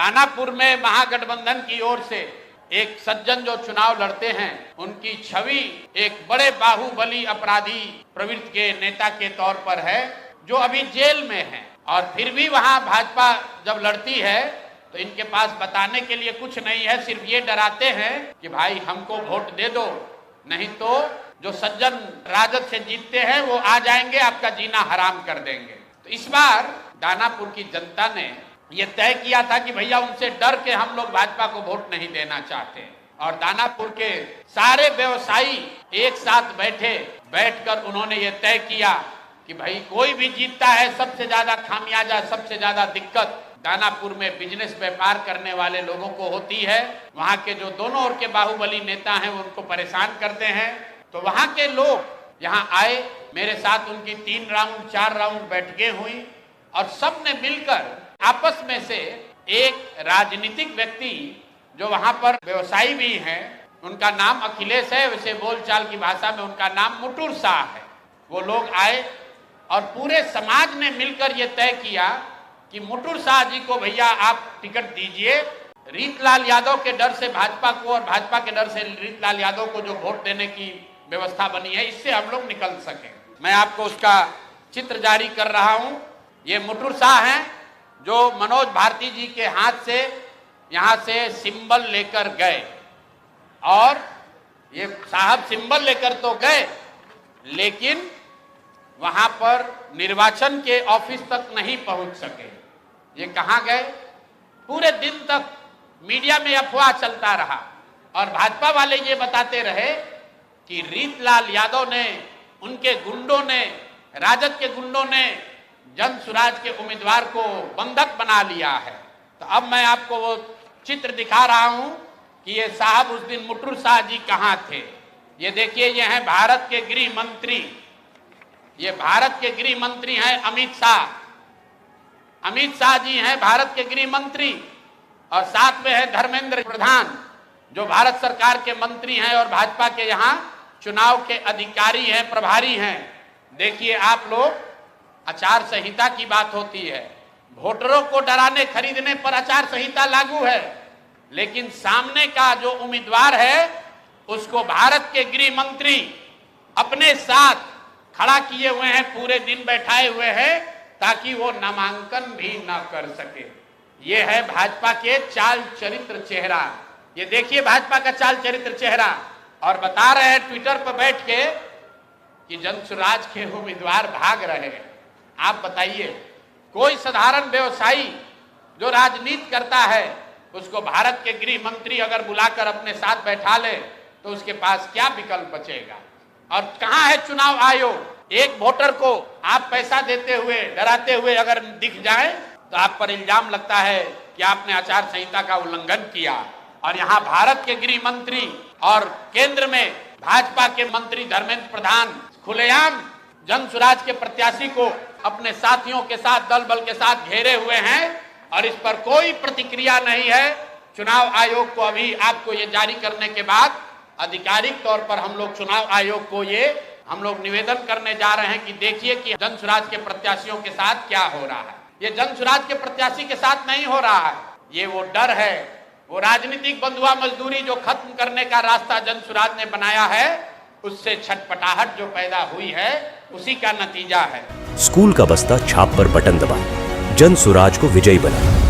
दानापुर में महागठबंधन की ओर से एक सज्जन जो चुनाव लड़ते हैं, उनकी छवि एक बड़े बाहुबली अपराधी प्रवृत्ति के नेता के तौर पर है, जो अभी जेल में है। और फिर भी वहां भाजपा जब लड़ती है तो इनके पास बताने के लिए कुछ नहीं है, सिर्फ ये डराते हैं कि भाई हमको वोट दे दो, नहीं तो जो सज्जन राजद से जीतते हैं वो आ जाएंगे, आपका जीना हराम कर देंगे। तो इस बार दानापुर की जनता ने ये तय किया था कि भैया उनसे डर के हम लोग भाजपा को वोट नहीं देना चाहते। और दानापुर के सारे व्यवसायी एक साथ बैठकर उन्होंने ये तय किया कि भाई कोई भी जीतता है, सबसे ज्यादा खामियाजा, सबसे ज्यादा दिक्कत दानापुर में बिजनेस व्यापार करने वाले लोगों को होती है। वहां के जो दोनों ओर के बाहुबली नेता हैं वो उनको परेशान करते हैं। तो वहां के लोग यहाँ आए, मेरे साथ उनकी 3 राउंड 4 राउंड बैठकें हुई और सबने मिलकर आपस में से एक राजनीतिक व्यक्ति जो वहां पर व्यवसायी भी हैं, उनका नाम अखिलेश है, वैसे बोलचाल की भाषा में उनका नाम मुटुर शाह है, वो लोग आए और पूरे समाज ने मिलकर ये तय किया कि मुटुर शाह जी को भैया आप टिकट दीजिए। रीतलाल यादव के डर से भाजपा को और भाजपा के डर से रीतलाल यादव को जो वोट देने की व्यवस्था बनी है, इससे हम लोग निकल सके। मैं आपको उसका चित्र जारी कर रहा हूं। ये मुटुर शाह हैं जो मनोज भारती जी के हाथ से यहां से सिंबल लेकर गए, और ये साहब सिंबल लेकर तो गए लेकिन वहां पर निर्वाचन के ऑफिस तक नहीं पहुंच सके। ये कहां गए? पूरे दिन तक मीडिया में अफवाह चलता रहा और भाजपा वाले ये बताते रहे कि रीतलाल यादव ने, उनके गुंडों ने, राजद के गुंडों ने जनसुराज के उम्मीदवार को बंधक बना लिया है। तो अब मैं आपको वो चित्र दिखा रहा हूं कि ये साहब उस दिन मुटुर शाह जी कहां थे। ये देखिए, ये हैं भारत के गृह मंत्री, ये भारत के गृह मंत्री हैं अमित शाह। अमित शाह जी हैं भारत के गृह मंत्री, और साथ में है धर्मेंद्र प्रधान जो भारत सरकार के मंत्री हैं और भाजपा के यहाँ चुनाव के अधिकारी हैं, प्रभारी हैं। देखिए आप लोग, आचार संहिता की बात होती है, वोटरों को डराने खरीदने पर आचार संहिता लागू है, लेकिन सामने का जो उम्मीदवार है उसको भारत के गृह मंत्री अपने साथ खड़ा किए हुए हैं, पूरे दिन बैठाए हुए हैं ताकि वो नामांकन भी ना कर सके। ये है भाजपा के चाल चरित्र चेहरा। ये देखिए भाजपा का चाल चरित्र चेहरा, और बता रहे हैं ट्विटर पर बैठ के कि जनसुराज के उम्मीदवार भाग रहे हैं। आप बताइए, कोई साधारण व्यवसायी जो राजनीति करता है उसको भारत के गृह मंत्री अगर बुलाकर अपने साथ बैठा ले तो उसके पास क्या विकल्प बचेगा? और कहां है चुनाव आयोग? एक वोटर को आप पैसा देते हुए, डराते हुए अगर दिख जाए तो आप पर इल्जाम लगता है कि आपने आचार संहिता का उल्लंघन किया। और यहाँ भारत के गृह मंत्री और केंद्र में भाजपा के मंत्री धर्मेंद्र प्रधान खुलेआम जनसुराज के प्रत्याशी को अपने साथियों के साथ, दल बल के साथ घेरे हुए हैं और इस पर कोई प्रतिक्रिया नहीं है। चुनाव आयोग को अभी आपको ये जारी करने के बाद आधिकारिक तौर पर हम लोग चुनाव आयोग को ये हम लोग निवेदन करने जा रहे हैं कि देखिए कि जनसुराज के प्रत्याशियों के साथ क्या हो रहा है। ये जनसुराज के प्रत्याशी के साथ नहीं हो रहा है, ये वो डर है, वो राजनीतिक बंधुआ मजदूरी जो खत्म करने का रास्ता जनसुराज ने बनाया है, उससे छटपटाहट जो पैदा हुई है, उसी का नतीजा है। स्कूल का बस्ता छाप पर बटन दबाएं, जनसुराज को विजयी बनाएं।